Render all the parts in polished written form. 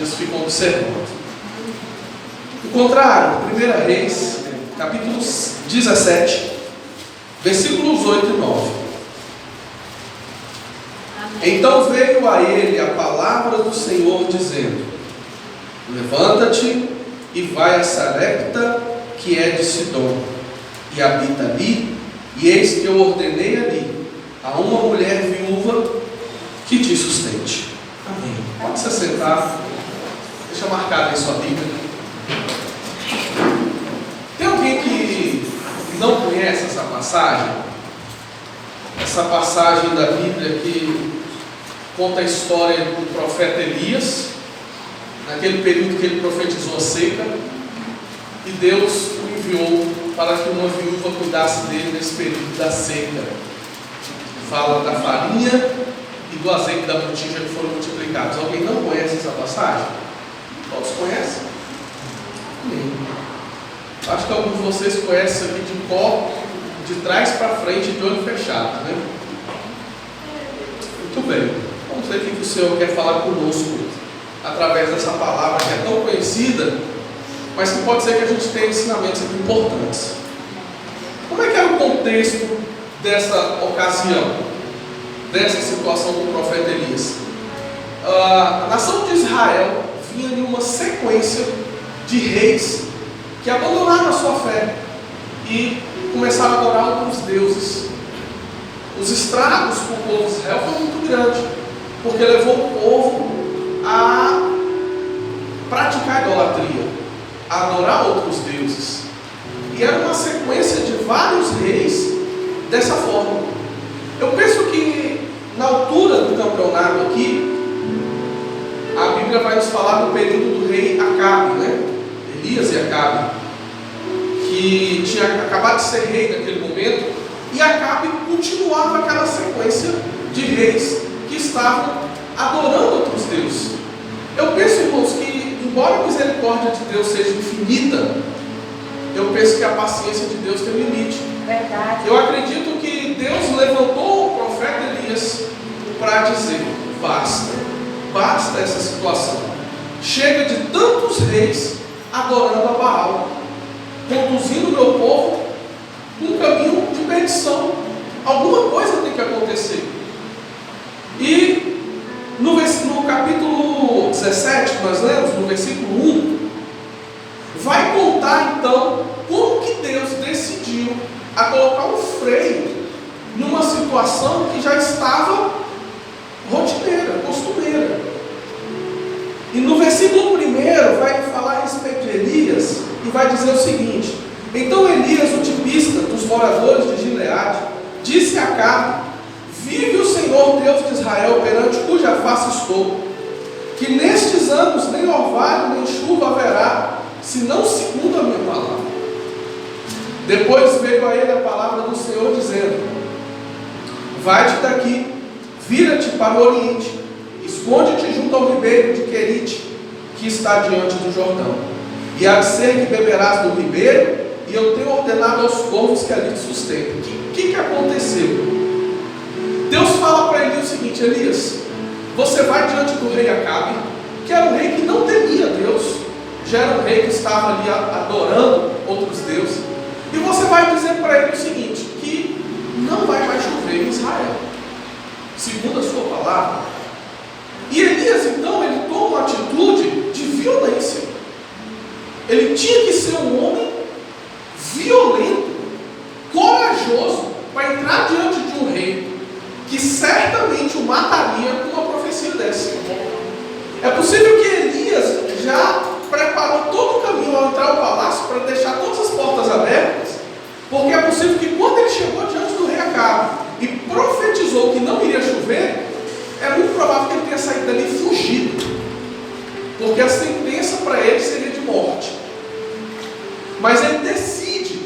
dias ficam observando. O contrário, 1 Reis, capítulo 17, versículos 8 e 9. Então veio a ele a palavra do Senhor, dizendo: levanta-te e vai a Sarepta, que é de Sidom, e habita ali, e eis que eu ordenei ali a uma mulher viúva que te sustente. Amém. Pode se sentar. Deixa marcado em sua Bíblia. Tem alguém que não conhece essa passagem? Essa passagem da Bíblia que conta a história do profeta Elias, naquele período que ele profetizou a seca, e Deus o enviou para que uma viúva cuidasse dele nesse período da seca. Fala da farinha e do azeite da botija que foram multiplicados. Alguém não conhece essa passagem? Todos conhecem? Amém. Acho que alguns de vocês conhecem isso aqui de cor, de trás para frente, de olho fechado, né? Muito bem. Vamos ver o que o Senhor quer falar conosco através dessa palavra que é tão conhecida, mas que pode ser que a gente tenha ensinamentos aqui importantes. Como é que era o contexto dessa ocasião, dessa situação do profeta Elias? A nação de Israel vinha em uma sequência de reis que abandonaram a sua fé e começaram a adorar outros deuses. Os estragos para o povo de Israel foram muito grandes, porque levou o povo a praticar idolatria, a adorar outros deuses. E era uma sequência de vários reis dessa forma. Eu penso que na altura do campeonato aqui, a Bíblia vai nos falar do período do rei Acabe, né? Elias e Acabe, que tinha acabado de ser rei naquele momento, e Acabe continuava aquela sequência de reis que estavam adorando outros deuses. Eu penso, irmãos, que embora a misericórdia de Deus seja infinita, eu penso que a paciência de Deus tem limite. Verdade. Eu acredito que Deus levantou o profeta Elias para dizer: basta essa situação. Chega de tantos reis adorando a Baal, conduzindo o meu povo um caminho de perdição. Alguma coisa tem que acontecer. E no capítulo 17, que nós lemos, no versículo 1, vai contar então como que Deus decidiu a colocar um freio numa situação que já estava rotineira, costumeira. E no versículo 1 vai falar a respeito de Elias e vai dizer o seguinte: então Elias, o tipista dos moradores de Gileade, disse a Acabe: vive o Senhor Deus de Israel, perante cuja face estou, que nestes anos nem orvalho nem chuva haverá, senão segundo a minha palavra. Depois veio a ele a palavra do Senhor, dizendo: vai-te daqui, vira-te para o oriente, esconde-te junto ao ribeiro de Querite, que está diante do Jordão, e há de ser que beberás do ribeiro, e eu tenho ordenado aos povos que ali te sustentam. O que aconteceu? Deus fala para ele o seguinte: Elias, você vai diante do rei Acabe, que era um rei que não temia Deus, já era um rei que estava ali adorando outros deuses, e você vai dizer para ele o seguinte: que não vai mais chover em Israel, segundo a sua palavra. E Elias então, ele toma uma atitude de violência. Ele tinha que ser um homem violento, corajoso, para entrar diante de um rei que certamente o mataria com uma profecia dessa. É possível que Elias já preparou todo o caminho ao entrar ao palácio para deixar todas as portas abertas, porque é possível que quando ele chegou diante do rei Acabe e profetizou que não iria chover, é muito provável que ele tenha saído dali e fugido, porque a sentença para ele seria de morte. Mas ele decide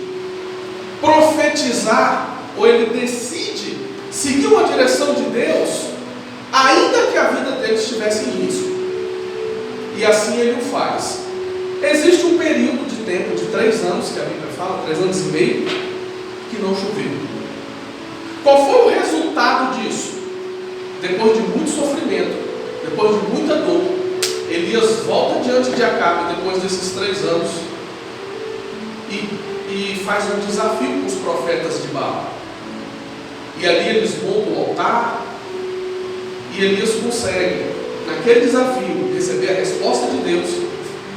profetizar, ou ele decide seguir uma direção de Deus, ainda que a vida dele estivesse em risco. E assim ele o faz. Existe um período de tempo de 3 anos, que a Bíblia fala, 3 anos e meio, que não choveu. Qual foi o resultado disso? Depois de muito sofrimento, depois de muita dor, Elias volta diante de Acabe depois desses 3 anos e faz um desafio com os profetas de Baal. E ali eles montam o altar e Elias consegue, naquele desafio, receber a resposta de Deus,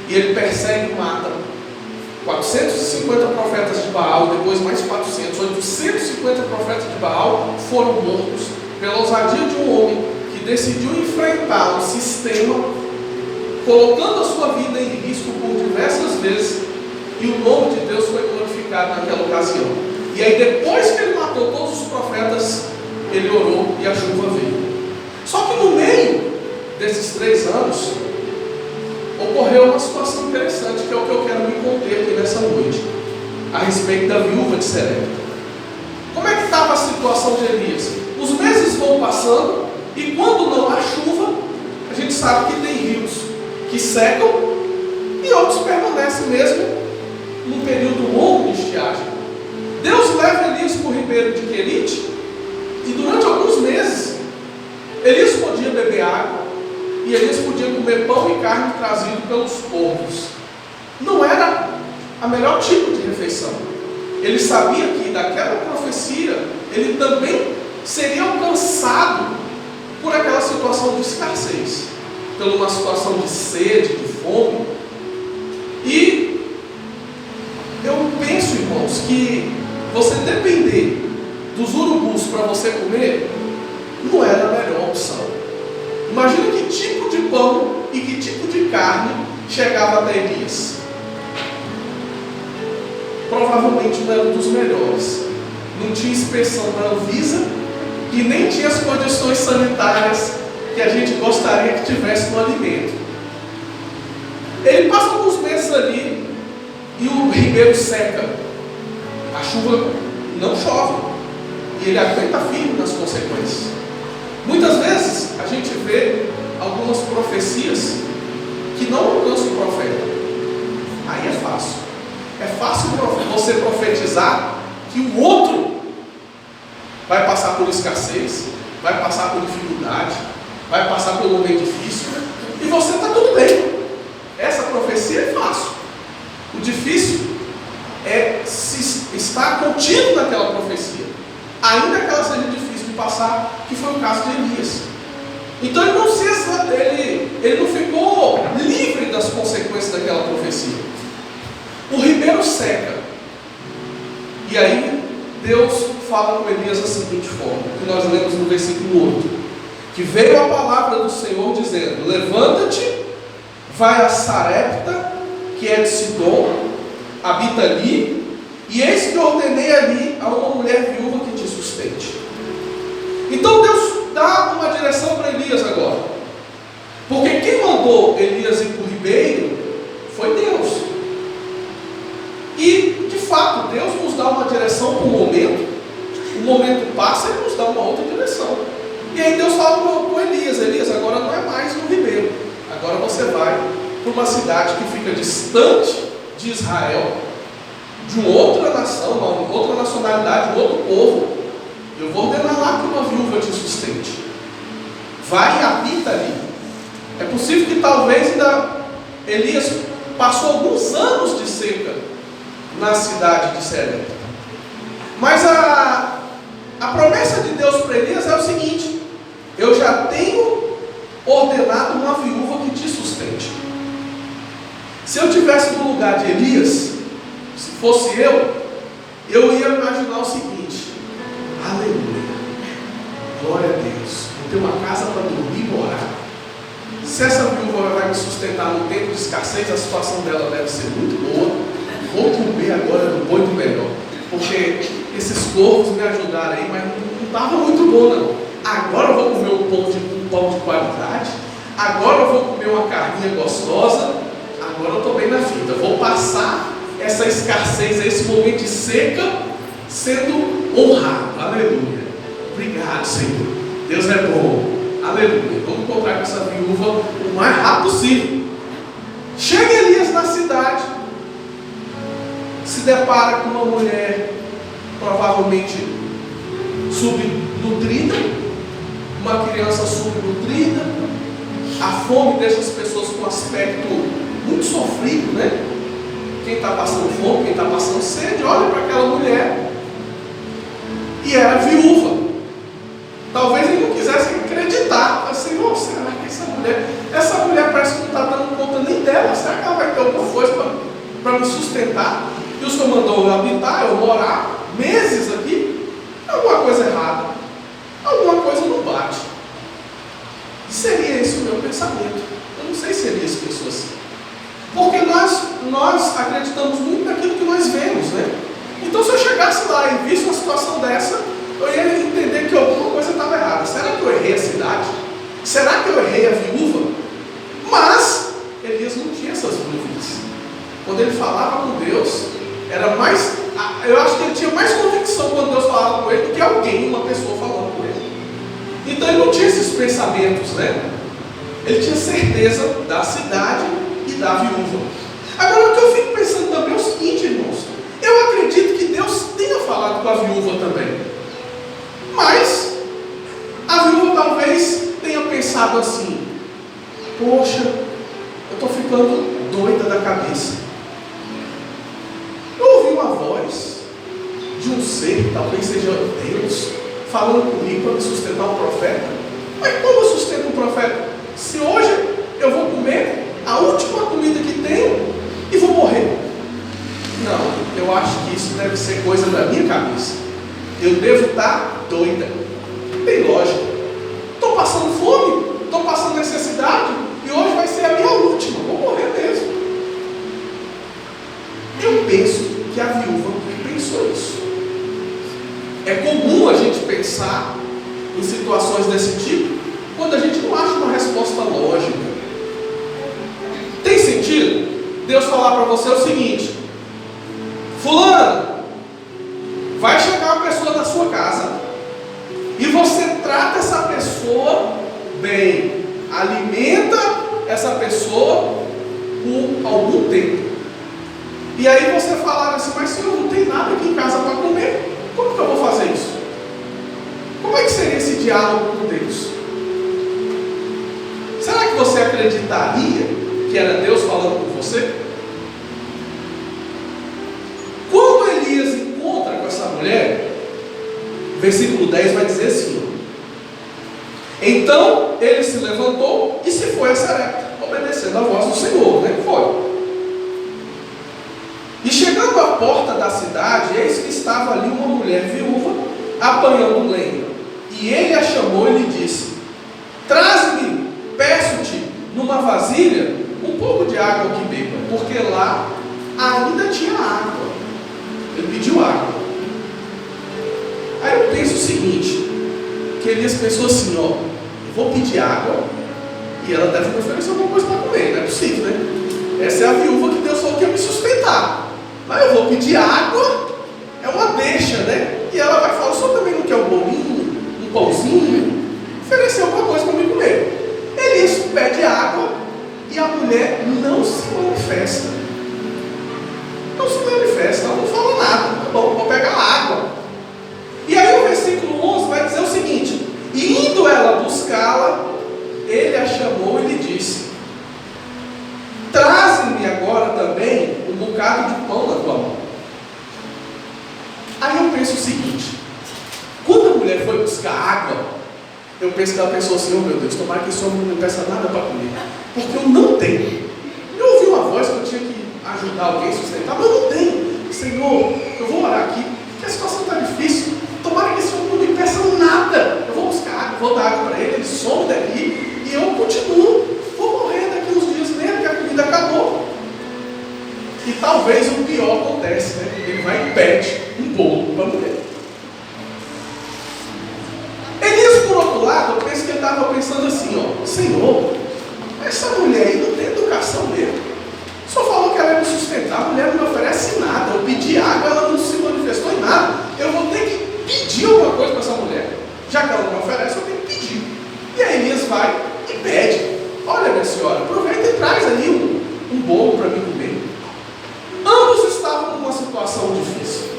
e ele persegue e mata 450 profetas de Baal, e depois mais 400, 850 profetas de Baal foram mortos pela ousadia de um homem que decidiu enfrentar um sistema, colocando a sua vida em risco por diversas vezes, e o nome de Deus foi glorificado naquela ocasião. E aí depois que ele matou todos os profetas, ele orou e a chuva veio. Só que no meio desses 3 anos, ocorreu uma situação interessante, que é o que eu quero me conter aqui nessa noite, a respeito da viúva de Serepta. Como é que estava a situação de Elias? Os meses vão passando, e quando não há chuva, a gente sabe que tem rios que secam, e outros permanecem mesmo num período longo de estiagem. Deus leva Elias para o ribeiro de Querite, e durante alguns meses, Elias podia beber água, e Elias podia comer pão e carne trazido pelos porcos. Não era a melhor tipo de refeição. Ele sabia que daquela profecia, ele também seria alcançado por aquela situação de escassez, por uma situação de sede, de fome. E eu penso, irmãos, que você depender dos urubus para você comer, não era a melhor opção. Imagina que tipo de pão e que tipo de carne chegava até Elias. Provavelmente não era um dos melhores. Não tinha inspeção da Anvisa e nem tinha as condições sanitárias que a gente gostaria que tivesse no alimento. Ele passa alguns meses ali e o ribeiro seca. A chuva não chove e ele aguenta firme nas consequências. Muitas vezes a gente vê algumas profecias que não alcançam o profeta. Aí é fácil. É fácil você profetizar que o outro vai passar por escassez, vai passar por dificuldade, vai passar por um momento difícil, e você está tudo bem. Essa profecia é fácil. O difícil é se estar contido naquela profecia, ainda que ela seja difícil de passar, que foi o caso de Elias. Então ele não ficou livre das consequências daquela profecia. O ribeiro seca, e aí Deus fala com Elias da seguinte forma, que nós lemos no versículo 8, que veio a palavra do Senhor dizendo: levanta-te, vai a Sarepta, que é de Sidom, habita ali, e eis que ordenei ali a uma mulher viúva que te sustente. Então Deus dá uma direção para Elias agora, porque quem mandou Elias ir para o ribeiro foi Deus. E de fato Deus nos dá uma direção para um momento, o momento passa e Ele nos dá uma outra direção. E aí Deus fala com Elias: Elias, agora não é mais no ribeiro, agora você vai para uma cidade que fica distante de Israel, de uma outra nação, uma outra nacionalidade, um outro povo. Eu vou ordenar lá que uma viúva te sustente. Vai e habita ali. É possível que talvez ainda Elias passou alguns anos de seca na cidade de Serepta. Mas a promessa de Deus para Elias é o seguinte: eu já tenho ordenado uma viúva que te sustente. Se eu tivesse no lugar de Elias, se fosse eu ia imaginar o seguinte: aleluia, glória a Deus, vou ter uma casa para dormir e morar. Se essa viúva vai me sustentar no tempo de escassez, a situação dela deve ser muito boa. Vou comer agora no boi do melhor, porque esses corvos me ajudaram aí, mas não estava muito bom não. Agora eu vou comer um pão de qualidade, agora eu vou comer uma carninha gostosa, agora eu estou bem na fita. Vou passar essa escassez, esse momento de seca, sendo honrado. Aleluia. Obrigado, Senhor. Deus é bom. Aleluia. Vamos encontrar com essa viúva o mais rápido possível. Chega Elias na cidade, se depara com uma mulher provavelmente subnutrida, uma criança subnutrida, A fome deixa as pessoas com um aspecto muito sofrido, né? Quem está passando fome, quem está passando sede, olha para aquela mulher e era viúva. Talvez ele não quisesse acreditar. Assim, oh, será que essa mulher parece que não está dando conta nem dela? Será que ela vai ter alguma coisa para me sustentar? E o Senhor mandou eu habitar, eu morar meses aqui? Alguma coisa errada, alguma coisa não bate. Seria esse o meu pensamento. Eu não sei se Elias pensou assim. Porque nós acreditamos muito naquilo que nós vemos, né? Então, se eu chegasse lá e visse uma situação dessa, eu ia entender que alguma coisa estava errada. Será que eu errei a cidade? Será que eu errei a viúva? Mas Elias não tinha essas dúvidas. Quando ele falava com Deus, era mais. Eu acho que ele tinha mais convicção quando Deus falava com ele do que alguém, uma pessoa falando com ele. Então ele não tinha esses pensamentos, né? Ele tinha certeza da cidade e da viúva. Agora, o que eu fico pensando também é o seguinte, irmãos. Eu acredito que Deus tenha falado com a viúva também. Mas a viúva talvez tenha pensado assim: poxa, eu estou ficando doida da cabeça. Eu ouvi uma voz de um ser, talvez seja Deus, falando comigo para me sustentar um profeta. Mas como eu sustento um profeta? Se hoje eu vou comer a última comida que tenho e vou morrer? Não, eu acho que isso deve ser coisa da minha cabeça. Eu devo estar doida. Não tem lógica. Estou passando fome, estou passando necessidade, e hoje vai ser a minha última. Vou morrer mesmo. Eu penso que a viúva pensou isso. É comum a gente pensar em situações desse tipo quando a gente não acha uma resposta lógica. Tem sentido Deus falar para você o seguinte: fulano, vai chegar uma pessoa da sua casa e você trata essa pessoa bem, alimenta essa pessoa por algum tempo. E aí você falar assim: mas Senhor, não tem nada aqui em casa para comer, como que eu vou fazer isso? Como é que seria esse diálogo com Deus? Será que você acreditaria que era Deus falando com você? Quando Elias encontra com essa mulher, versículo 10 vai dizer assim: então ele se levantou e se foi a Sarepta, obedecendo a voz do Senhor, né? Foi. E chegando à porta da cidade, eis que estava ali uma mulher viúva apanhando lenha. E ele a chamou e lhe disse: traze-me, peço-te, numa vasilha, um pouco de água que beba, porque lá ainda tinha água. Ele pediu água. Aí eu penso o seguinte, que Elias pensou assim: ó, eu vou pedir água e ela deve me oferecer alguma coisa para comer. Não é possível, né? Essa é a viúva que Deus falou que ia me sustentar. Mas eu vou pedir água, é uma deixa, né? E ela vai falar: o senhor também não quer um bolinho, um pãozinho? Oferecer alguma coisa para me comer. Elias pede água e a mulher não se manifesta. Não se manifesta, ela não fala nada. Tá bom, vou pegar água. E aí o versículo 11 vai dizer o seguinte: e indo ela buscá-la, ele a chamou e lhe disse: traze-me agora também um bocado de pão na tua mão. Aí eu penso o seguinte: quando a mulher foi buscar água, eu penso que ela pensou assim: oh meu Deus, tomara que esse homem não me peça nada para comer, porque eu não tenho. Eu ouvi uma voz que eu tinha que ajudar alguém a sustentar, mas eu não tenho. Senhor, eu vou orar aqui, porque a situação está difícil. Tomara que esse homem não me peça nada. Eu vou buscar água, vou dar água para ele, ele some daqui e eu continuo. Vou morrer daqui uns dias mesmo, que a comida acabou. E talvez o pior acontece, né? Ele vai e pede um bolo para a mulher. Elias, por outro lado, eu penso que ele estava pensando assim: ó, Senhor, essa mulher aí não tem educação mesmo. O Senhor falou que ela ia me sustentar, a mulher não me oferece nada. Eu pedi água, ela não se manifestou em nada. Eu vou ter que pedir alguma coisa para essa mulher. Já que ela não me oferece, eu tenho que pedir. E aí Elias vai e pede: olha, minha senhora, aproveita e traz ali um bolo para mim comer. Ambos estavam numa situação difícil.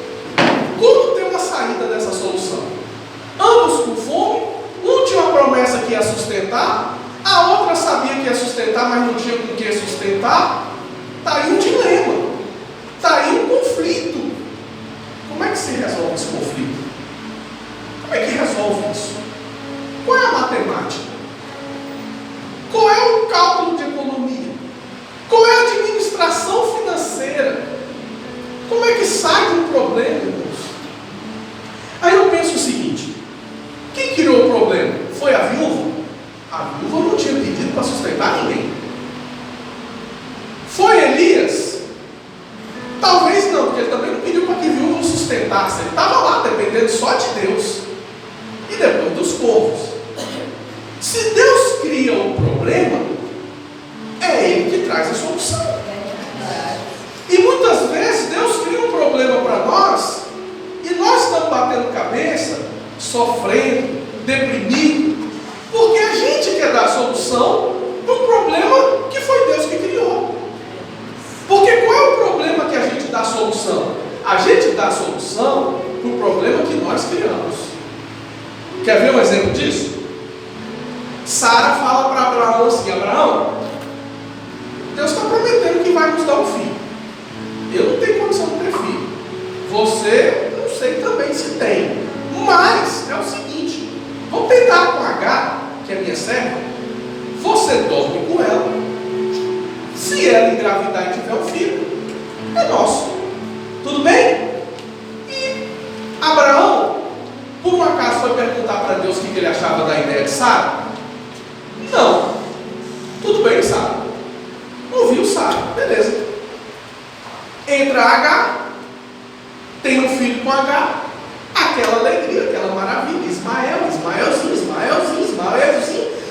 Como ter uma saída dessa solução? Ambos com fome, um tinha uma promessa que ia sustentar, a outra tá? Está aí um dilema, está aí um conflito. Como é que se resolve esse conflito? Como é que resolve isso? Qual é a matemática? Qual é o cálculo de economia? Qual é a administração financeira? Como é que sai de um problema, irmãos? Aí eu penso o seguinte: quem criou o problema? Foi a viúva? A viúva não tinha pedido para sustentar ninguém. Foi Elias? Talvez não, porque ele também não pediu para que a viúva o sustentasse. Ele estava lá dependendo só de Deus e depois dos povos. Se Deus cria o problema, é Ele que traz a solução. E muitas vezes Deus cria um problema para nós e nós estamos batendo cabeça, sofrendo, deprimidos, porque a gente quer dar a solução para um problema que foi Deus que criou. Porque qual é o problema que a gente dá a solução? A gente dá a solução para o problema que nós criamos. Quer ver um exemplo disso? Sara fala para Abraão assim: Abraão, Deus está prometendo que vai nos dar um filho. Eu não tenho condição de ter filho. Você, não sei também se tem. Mas é o seguinte: vamos tentar com H, que é minha serva. Você dorme com ela. Se ela engravidar e tiver um filho, é nosso. Tudo bem? E Abraão, por um acaso, foi perguntar para Deus o que ele achava da ideia de Sara? Não. Tudo bem, Sara. Ouviu Sara, beleza. Entra H, tem um filho com H, aquela alegria, aquela maravilha.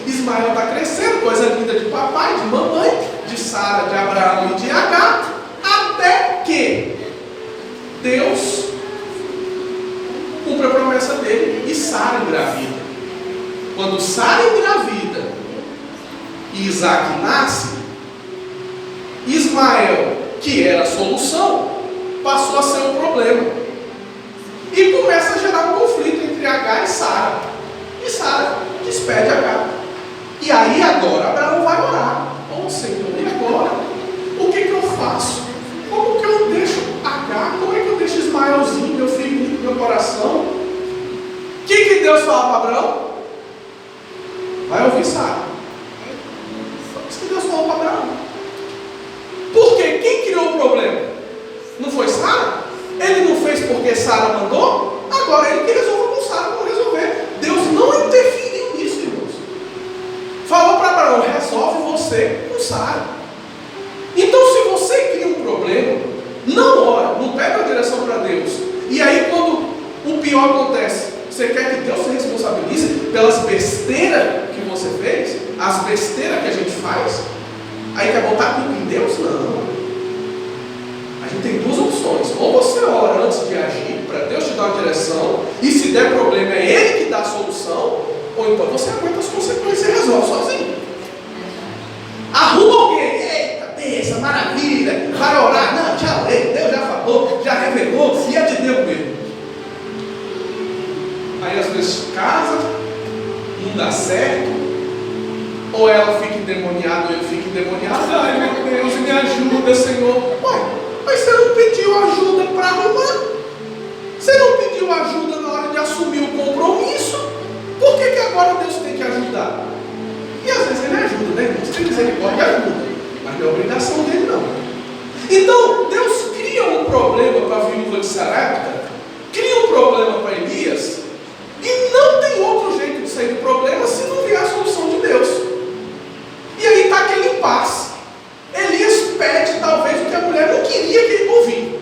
Ismael está crescendo, coisa linda de papai, de mamãe, de Sara, de Abraão e de H, até que Deus cumpre a promessa dele e Sara engravida. Quando Sara engravida e Isaac nasce, Ismael, que era a solução, passou a ser um problema. E começa a gerar um conflito entre H e Sara. E Sara despede H. E aí agora Abraão vai orar. Oh Senhor, e agora? O que eu faço? Como que eu deixo H? Como é que eu deixo Ismaelzinho, meu filho, no meu coração? O que Deus fala para Abraão? Vai ouvir Sara. Foi isso que Deus falou para Abraão. Porque quem criou o problema? Não foi Sara? Ele não fez porque Sara mandou? Agora ele que resolveu com Sara, não resolver. Deus não interferiu nisso, irmãos. Falou para Abraão: resolve você com Sara. Então, se você cria um problema, não ora, não pega a direção para Deus. E aí, quando o pior acontece, você quer que Deus se responsabilize pelas besteiras que você fez, as besteiras que a gente faz? Aí quer botar a culpa em Deus? Não. A gente tem duas opções: ou você ora antes de agir, para Deus te dar uma direção, e se der problema é Ele que dá a solução, ou então você aguenta as consequências e resolve sozinho. Arruma alguém: eita, pensa, maravilha, vai orar. Não, já leu, Deus já falou, já revelou, e é de Deus mesmo. Aí às vezes casa, não dá certo, ou ela fica endemoniada, ou ele fica endemoniado. Ai meu Deus, me ajuda, Senhor. Ué, mas você não pediu ajuda para arrumar? Você não pediu ajuda na hora de assumir o compromisso? Por que agora Deus tem que ajudar? E às vezes Ele ajuda, né? Você tem misericórdia e ajuda, mas não é obrigação dele, não. Então, Deus cria um problema para a viúva de Sarepta, cria um problema para Elias, e não tem outro jeito de sair do problema se não vier a solução de Deus. E aí está aquele impasse. Elias pede talvez o que a mulher não queria que ele ouvisse.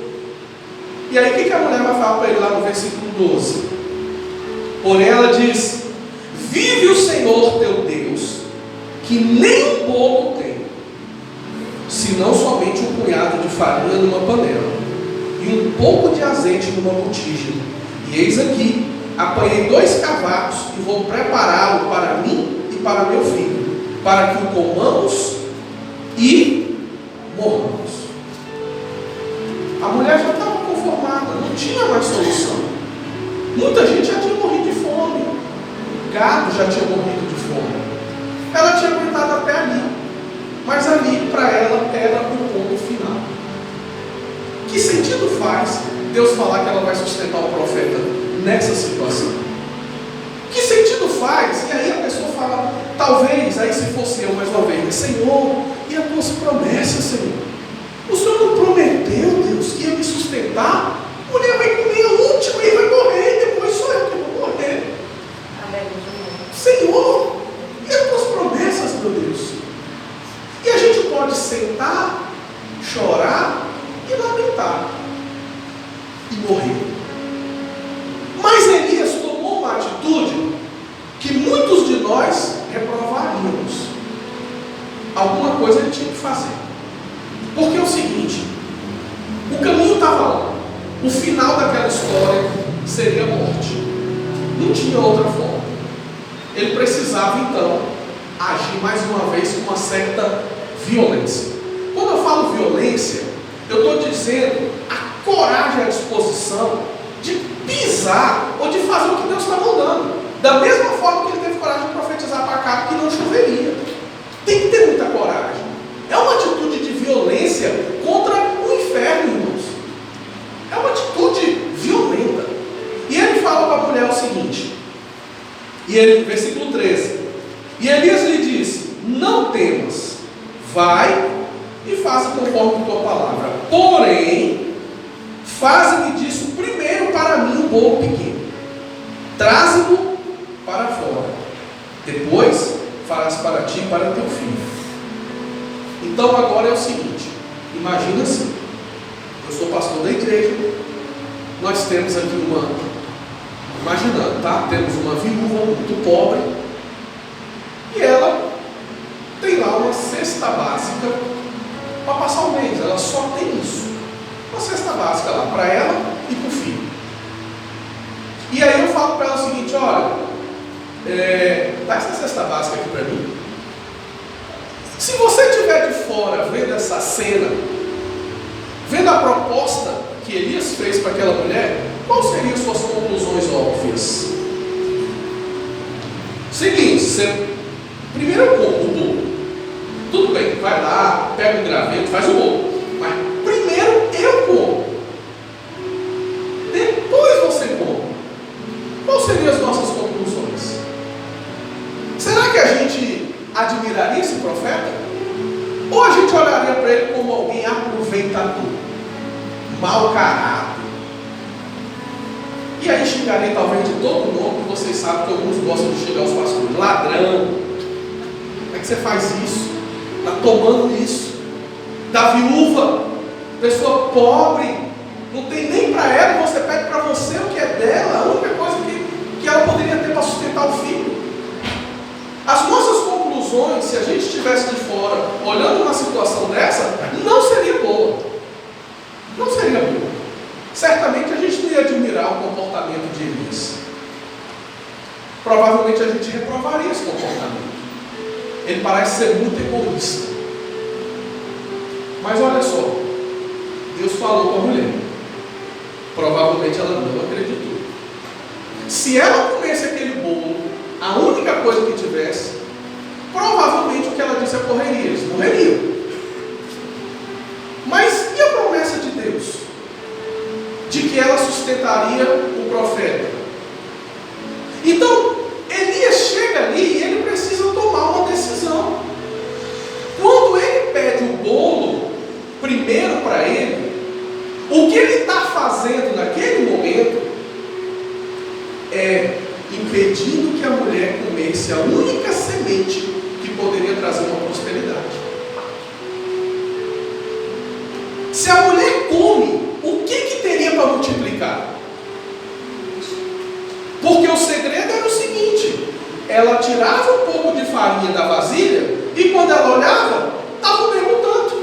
E aí o que a mulher vai falar para ele lá no versículo 12? Porém ela diz: vive o Senhor teu Deus, que nem um pouco tem, senão somente um punhado de farinha numa panela, e um pouco de azeite numa botija. E eis aqui, apanhei 2 cavacos e vou prepará-lo para mim e para meu filho, para que o comamos e morramos. A mulher já estava conformada, não tinha mais solução. Muita gente já tinha morrido de fome, gado já tinha morrido de fome. Ela tinha aguentado até ali, mas ali para ela era Que sentido faz Deus falar que ela vai sustentar o profeta nessa situação? Que sentido faz? E aí a pessoa fala, talvez, aí se fosse eu mais uma vez, Senhor, e as tuas promessas, Senhor? O Senhor não prometeu, Deus, que ia me sustentar? A mulher vai comer a última e vai morrer, e depois sou eu que vou morrer. Senhor, e as tuas promessas, meu Deus? E a gente pode sentar, chorar e lamentar e morrer. Mas Elias tomou uma atitude que muitos de nós reprovaríamos. Alguma coisa ele tinha que fazer. Porque é o seguinte, o caminho estava lá. O final daquela história seria a morte. Não tinha outra forma. Ele precisava então agir mais uma vez com uma certa violência. Quando eu falo violência, eu estou dizendo a coragem, a disposição de pisar ou de fazer o que Deus está mandando. Da mesma forma que ele teve coragem de profetizar para Acabe que não choveria. Tem que ter muita coragem. É uma atitude de violência contra o inferno, irmãos. É uma atitude violenta. E ele fala para a mulher o seguinte, versículo 13: e Elias lhe disse, não temas, vai e faça conforme a tua palavra. Porém, faze-me disso primeiro para mim um bolo pequeno. Traze-mo para fora. Depois farás para ti e para teu filho. Então agora é o seguinte, imagina assim, eu sou pastor da igreja, nós temos aqui imaginando, tá? Temos uma viúva muito pobre, e ela tem lá uma cesta básica para passar o mês, ela só tem isso, uma cesta básica lá, para ela e para o filho. E aí eu falo para ela o seguinte, olha, dá essa cesta básica aqui para mim. Se você estiver de fora vendo essa cena, vendo a proposta que Elias fez para aquela mulher, quais seriam suas conclusões óbvias? Seguinte, você primeiro eu como o bolo. Tudo bem, vai lá, pega um graveto, faz o bolo. Mas primeiro eu como. Depois você come. Quais seriam as nossas conclusões? Será que a gente admiraria esse profeta? Ou a gente olharia para ele como alguém aproveitador, mau caráter? E aí xingaria talvez de todo nome, que vocês sabem que alguns gostam de xingar os pastores. Ladrão, como é que você faz isso? Está tomando isso? Da viúva, pessoa pobre, não tem nem para ela, você pede para você o que é dela, a única coisa que ela poderia ter para sustentar o filho. As nossas conclusões, se a gente estivesse de fora, olhando uma situação dessa, não seria boa. Não seria boa. Certamente a gente não ia admirar o comportamento de Elias. Provavelmente a gente reprovaria esse comportamento. Ele parece ser muito egoísta. Mas olha só, Deus falou com a mulher. Provavelmente ela não acreditou. Se ela comesse aquele bolo, a única coisa que tivesse, provavelmente o que ela disse ocorreria, eles morreriam. Mas e a promessa de Deus? De que ela sustentaria o profeta. Então, Elias chega ali e ele precisa tomar uma decisão. Quando ele pede o bolo primeiro para ele, o que ele está fazendo naquele momento é impedindo que a mulher comesse a única semente que poderia trazer uma prosperidade. Se a mulher come, o que teria para multiplicar? Porque o segredo era o seguinte: ela tirava um pouco de farinha da vasilha e quando ela olhava, estava o mesmo tanto.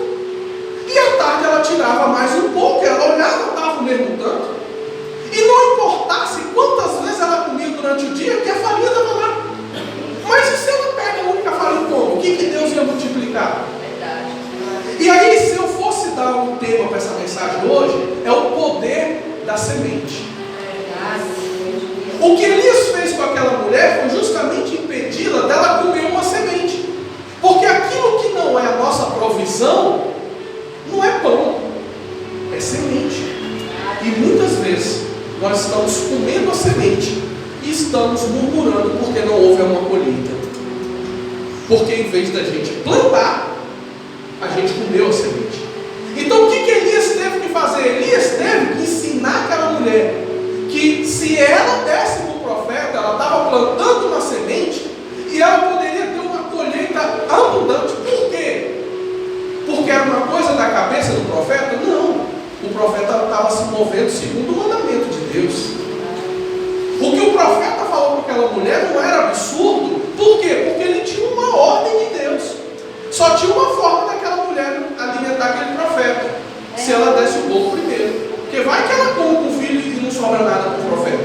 E à tarde ela tirava mais um pouco, ela olhava, estava o mesmo tanto. E não importasse quantas vezes ela comia durante o dia, que a farinha estava lá. Mas e se ela pega a única farinha e come? O que Deus ia multiplicar? Verdade. E aí, se eu fosse dar um tema para essa mensagem hoje, é o poder da semente. O que Elias fez com aquela mulher foi justamente impedi-la dela comer uma semente. Porque aquilo que não é a nossa provisão, não é pão, é semente. nós estamos comendo a semente e estamos murmurando porque não houve uma colheita. Porque em vez da gente plantar, a gente comeu a semente. Então o que Elias teve que fazer? Elias teve que ensinar aquela mulher que se ela desse para o profeta, ela estava plantando uma semente e ela poderia ter uma colheita abundante. Por quê? Porque era uma coisa da cabeça do profeta? Não. O profeta estava se movendo segundo o mandamento de Deus. O que o profeta falou para aquela mulher não era absurdo. Por quê? Porque ele tinha uma ordem de Deus. Só tinha uma forma daquela mulher alimentar aquele profeta. Se ela desse o bolo primeiro. Porque vai que ela come com o filho e não sobra nada para o profeta.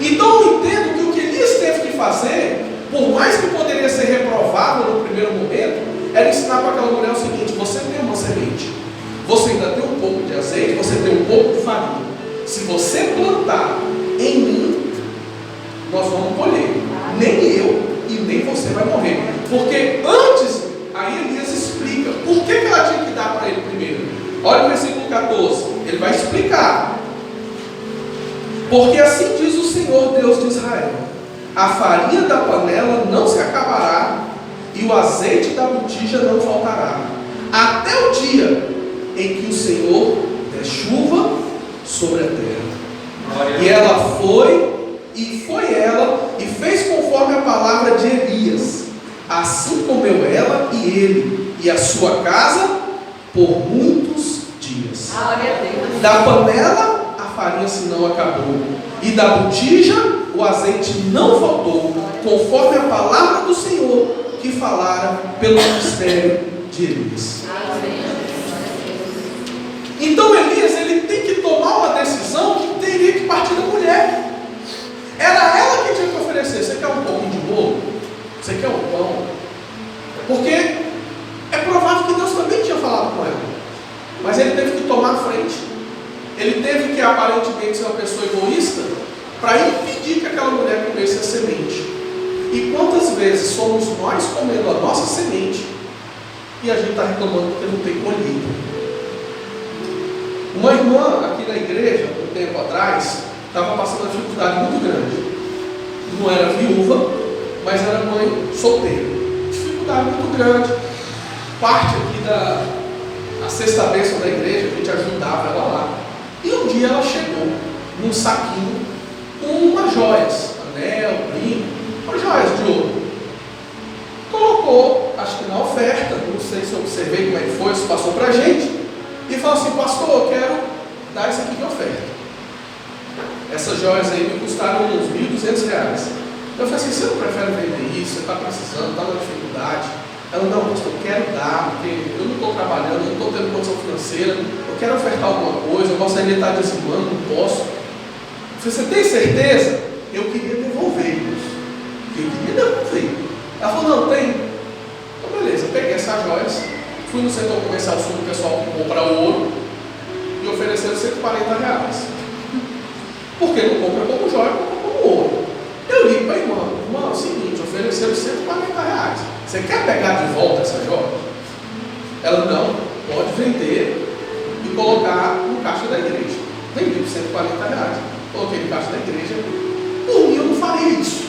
Então eu entendo que o que Elias teve que fazer, por mais que poderia ser reprovável no primeiro momento, era ensinar para aquela mulher o seguinte: você tem uma semente, você ainda tem um pouco de azeite, você tem um pouco de farinha. Se você plantar em mim, nós vamos colher. Nem eu e nem você vai morrer. Porque antes, aí Elias explica por que ela tinha que dar para ele primeiro. Olha o versículo 14, ele vai explicar. Porque assim diz o Senhor Deus de Israel: a farinha da panela não se acabará e o azeite da botija não faltará, até o dia em que o Senhor der chuva sobre a terra. E ela foi e fez conforme a palavra de Elias. Assim comeu ela e ele e a sua casa por muitos dias. Da panela a farinha se não acabou, e da botija o azeite não faltou, conforme a palavra do Senhor que falara pelo ministério de Elias. Então Elias, ele tem que tomar uma decisão que teria que partir da mulher. Era ela que tinha que oferecer. Você quer um pouquinho de bolo? Você quer um pão? Porque é provável que Deus também tinha falado com ela, mas ele teve que tomar a frente. Ele teve que aparentemente ser uma pessoa egoísta para impedir que aquela mulher comesse a semente. E quantas vezes somos nós comendo a nossa semente e a gente está reclamando porque não tem colheita? Uma irmã aqui na igreja, um tempo atrás, estava passando uma dificuldade muito grande. Não era viúva, mas era mãe solteira. Dificuldade muito grande. Parte aqui da sexta bênção da igreja, a gente ajudava ela lá. E um dia ela chegou num saquinho com umas joias, anel, brinco, umas joias de ouro. Colocou, acho que na oferta, não sei se eu observei como é que foi, se passou para a gente, e falou assim: pastor, eu quero dar isso aqui de oferta. Essas joias aí me custaram uns R$1.200. Eu falei assim: você não prefere vender isso? Você está precisando, está na dificuldade? Ela: não, pastor, eu quero dar, porque eu não estou trabalhando, eu não estou tendo condição financeira, eu quero ofertar alguma coisa, eu gostaria de estar dizimando, não posso. Eu falei: você tem certeza? Eu queria devolver isso. Eu queria devolver. Ela falou: não, tem. Então beleza, eu peguei essas joias, fui no setor comercial sul do pessoal que compra ouro e ofereceram R$140. Porque não compra como joia, compra como ouro. Eu ligo para a irmã: irmã, é o seguinte, ofereceram R$140. Você quer pegar de volta essa joia? Ela: não, pode vender e colocar no caixa da igreja. Vendi por R$140. Coloquei no caixa da igreja. Por mim eu não faria isso.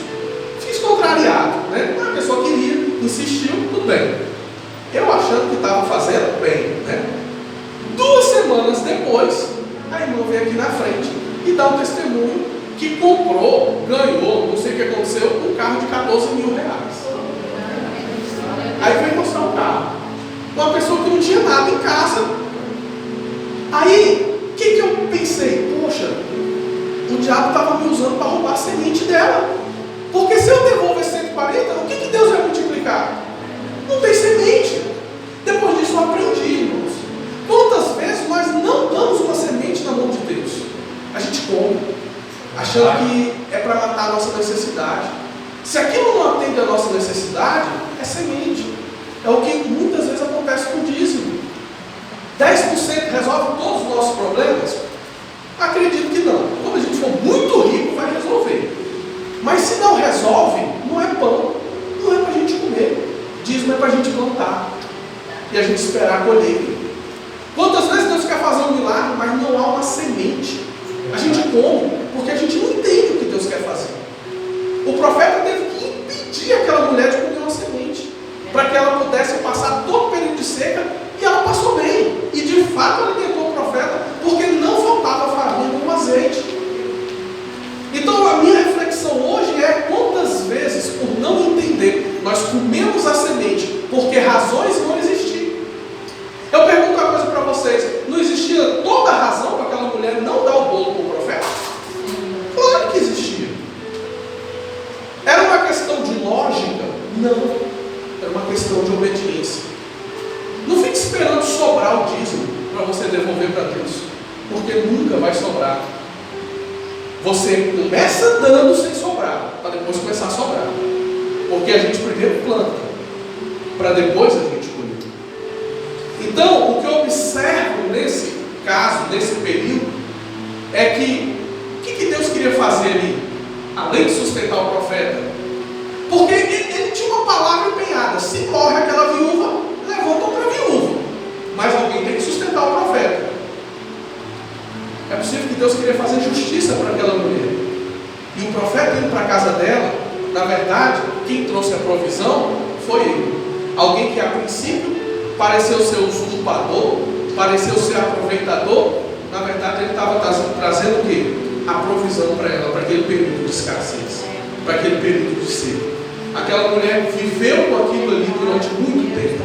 Fiz contrariado, né? A pessoa queria, insistiu, tudo bem. Eu achando que estava fazendo bem, né? 2 semanas depois, a irmã veio aqui na frente e dá um testemunho que comprou, ganhou, não sei o que aconteceu, um carro de R$14.000. Aí veio mostrar o carro. Uma pessoa que não tinha nada em casa. Aí, o que eu pensei? Poxa, o diabo estava me usando para roubar a semente dela. Porque se eu devolver 140, o que Deus vai multiplicar? Não tem semente. Depois disso eu aprendi, irmãos. Quantas vezes nós não damos uma semente na mão de Deus? A gente come, achando que é para matar a nossa necessidade. Se aquilo não atende a nossa necessidade, é semente. É o que muitas vezes acontece com o dízimo. 10% resolve todos os nossos problemas? Acredito que não. Quando a gente for muito rico, vai resolver. Mas se não resolve, não é pão, não é para a gente comer. Dízimo é para a gente plantar e a gente esperar a colheita. Quantas vezes Deus quer fazer um milagre, mas não há uma semente? A gente como, porque a gente não entende o que Deus quer fazer. O profeta teve que impedir aquela mulher de comer uma semente, para que ela pudesse passar todo o período de seca, e ela passou bem, e de fato alimentou o profeta, porque não faltava farinha nem azeite. Então a minha reflexão hoje é: quantas vezes, por não entender, nós comemos a semente, porque razões não existiam. Eu pergunto uma coisa para vocês: não existia toda a razão para aquela mulher não dar o bolo para o profeta? Claro que existia. Era uma questão de lógica? Não. Era uma questão de obediência. Não fique esperando sobrar o dízimo para você devolver para Deus, porque nunca vai sobrar. Você começa dando sem sobrar, para depois começar a sobrar. Porque a gente primeiro planta, para depois a gente colher. Então, o que eu observo nesse caso, nesse período, é que o que Deus queria fazer ali, além de sustentar o profeta? Porque ele tinha uma palavra empenhada: se morre aquela viúva, levanta outra viúva, mas alguém tem que sustentar o profeta. É possível que Deus queria fazer justiça para aquela mulher, e o profeta indo para a casa dela, na verdade, quem trouxe a provisão foi ele. Alguém que a princípio pareceu ser usurpador, pareceu ser aproveitador, na verdade ele estava trazendo o quê? A provisão para ela, para aquele período de escassez, para aquele período de seca. Aquela mulher viveu com aquilo ali durante muito tempo.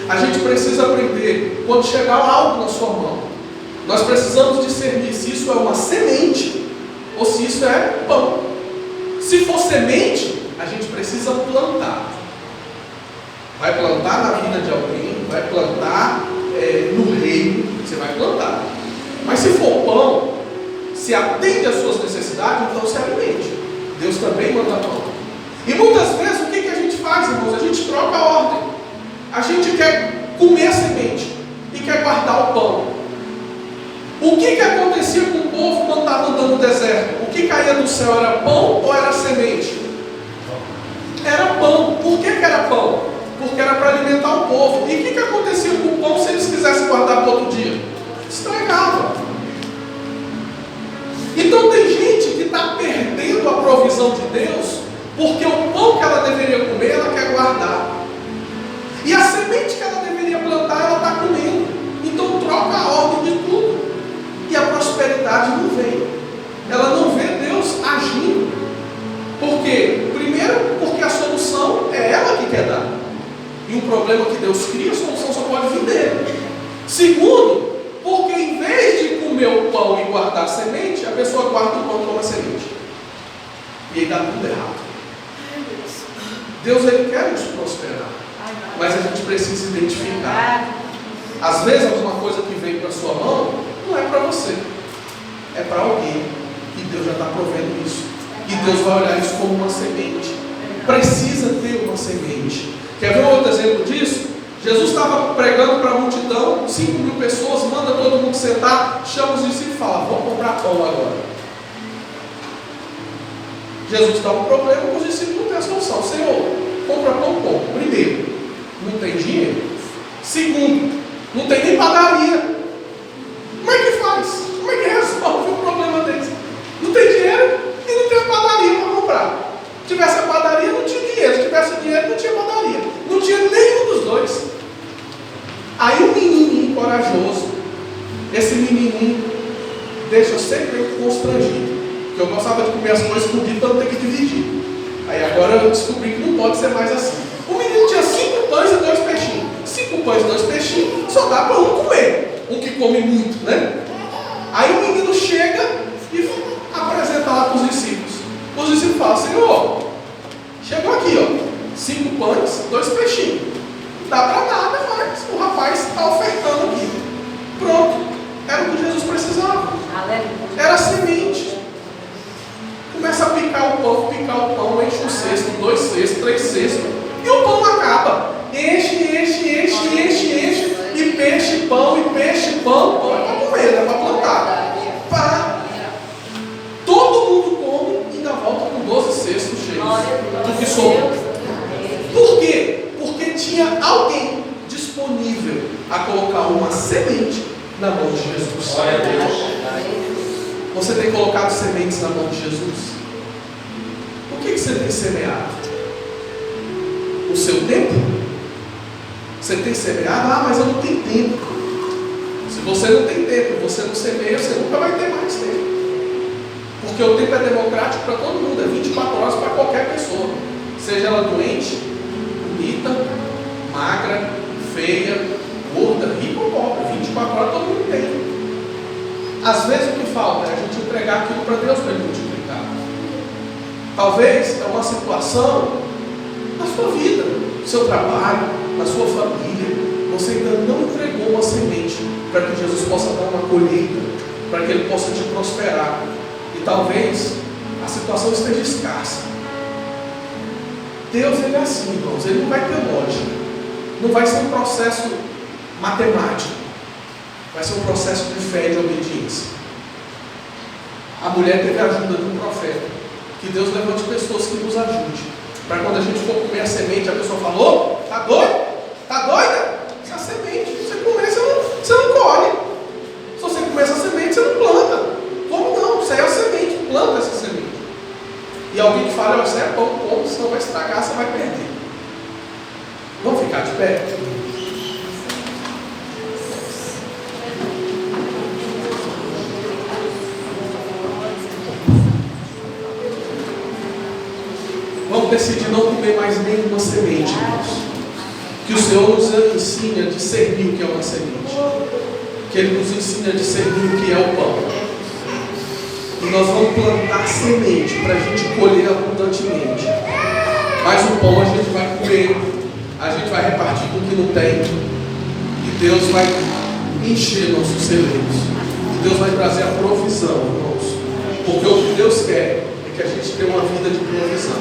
A gente precisa aprender, quando chegar algo na sua mão, nós precisamos discernir se isso é uma semente ou se isso é pão. Se for semente, a gente precisa plantar. Vai plantar na vida de alguém, vai plantar no reino, você vai plantar. Mas se for pão, se atende às suas necessidades, então se alimente. Deus também manda pão. E muitas vezes o que a gente faz, irmãos? A gente troca a ordem. A gente quer comer a semente e quer guardar o pão. O que acontecia com o povo quando estava andando no deserto? O que caía do céu era pão ou era semente? Era pão. Por que era pão? Porque era para alimentar o povo. E o que acontecia com o pão se eles quisessem guardar para outro dia? Estragava. Então tem gente que está perdendo a provisão de Deus, porque o pão que ela deveria comer, ela quer guardar. E a semente que ela deveria plantar, ela está comendo. Então troca a ordem de tudo. E a prosperidade não vem. Ela não vê Deus agindo. Por quê? Primeiro, porque a solução é ela que quer dar. E um problema que Deus cria, a solução só pode vir dele. Segundo, porque em vez de comer o pão e guardar a semente, a pessoa guarda o pão e come a semente. E aí dá tudo errado. Deus, ele quer nos prosperar, mas a gente precisa identificar. Às vezes alguma coisa que vem para a sua mão não é para você, é para alguém, e Deus já está provendo isso, e Deus vai olhar isso como uma semente. Precisa ter uma semente. Quer ver um outro exemplo disso? Jesus estava pregando para a multidão, 5.000 pessoas, manda todo mundo sentar, chama os discípulos e fala: vamos comprar pão agora. Jesus dá um problema, os discípulos não têm a solução. Senhor, compra pão como? Primeiro, não tem dinheiro. Segundo, não tem nem padaria. Como é que faz? Como é que resolve o problema deles? Não tem dinheiro e não tem padaria para comprar. Se tivesse a padaria, não tinha dinheiro. Se tivesse dinheiro, não tinha padaria. Não tinha nenhum dos dois. Aí um menininho corajoso, esse menininho deixa eu sempre constrangido, que eu gostava de comer as coisas escondidas para não ter que dividir. Aí agora eu descobri que não pode ser mais assim. O menino tinha 5 pães e 2 peixinhos. 5 pães e 2 peixinhos, só dá para um comer. Um que come muito, né? Aí o menino chega e apresenta lá para os discípulos. Os discípulos falam: Senhor, chegou aqui, ó, 5 pães, 2 peixinhos. Não dá para nada, mas o rapaz está ofertando aqui. Pronto, era o que Jesus precisava. Era semente. Começa a picar o pão, enche um cesto, 2 cestos, 3 cestos, e o pão acaba. Enche, e peixe, pão, é para comer, é para plantar. Todo mundo come e ainda volta com 12 cestos cheios do que sobrou. Por quê? Porque tinha alguém disponível a colocar uma semente na mão de Jesus. Você tem colocado sementes na mão de Jesus? O que você tem semeado? O seu tempo? Você tem semeado? Ah, mas eu não tenho tempo. Se você não tem tempo, você não semeia, você nunca vai ter mais tempo. Porque o tempo é democrático para todo mundo, é 24 horas para qualquer pessoa. Seja ela doente, bonita, magra, feia, gorda, rica ou pobre. 24 horas todo mundo tem. Às vezes o que falta é a gente entregar aquilo para Deus para Ele multiplicar. Talvez é uma situação na sua vida, no seu trabalho, na sua família. Você ainda não entregou uma semente para que Jesus possa dar uma colheita, para que Ele possa te prosperar. E talvez a situação esteja escassa. Deus, Ele é assim, irmãos. Ele não vai ter lógica. Não vai ser um processo matemático. Vai ser um processo de fé e de obediência. A mulher teve a ajuda de um profeta. Que Deus levante pessoas que nos ajudem. Para quando a gente for comer a semente, a pessoa falou: tá doido? Tá doida? Essa semente, você comer, você não colhe. Se você comer essa semente, você não planta. Como não? Isso aí é a semente, planta essa semente. E alguém que fala: isso é pão, senão vai estragar, você vai perder. Vamos ficar de pé? Vamos decidir não comer mais nenhuma semente, irmãos. Que o Senhor nos ensine a discernir o que é uma semente. Que Ele nos ensine a discernir o que é o pão. E nós vamos plantar semente para a gente colher abundantemente. Mas o pão a gente vai comer, a gente vai repartir com o que não tem. E Deus vai encher nossos celeiros. E Deus vai trazer a provisão, irmãos. Porque o que Deus quer é que a gente tenha uma vida de provisão.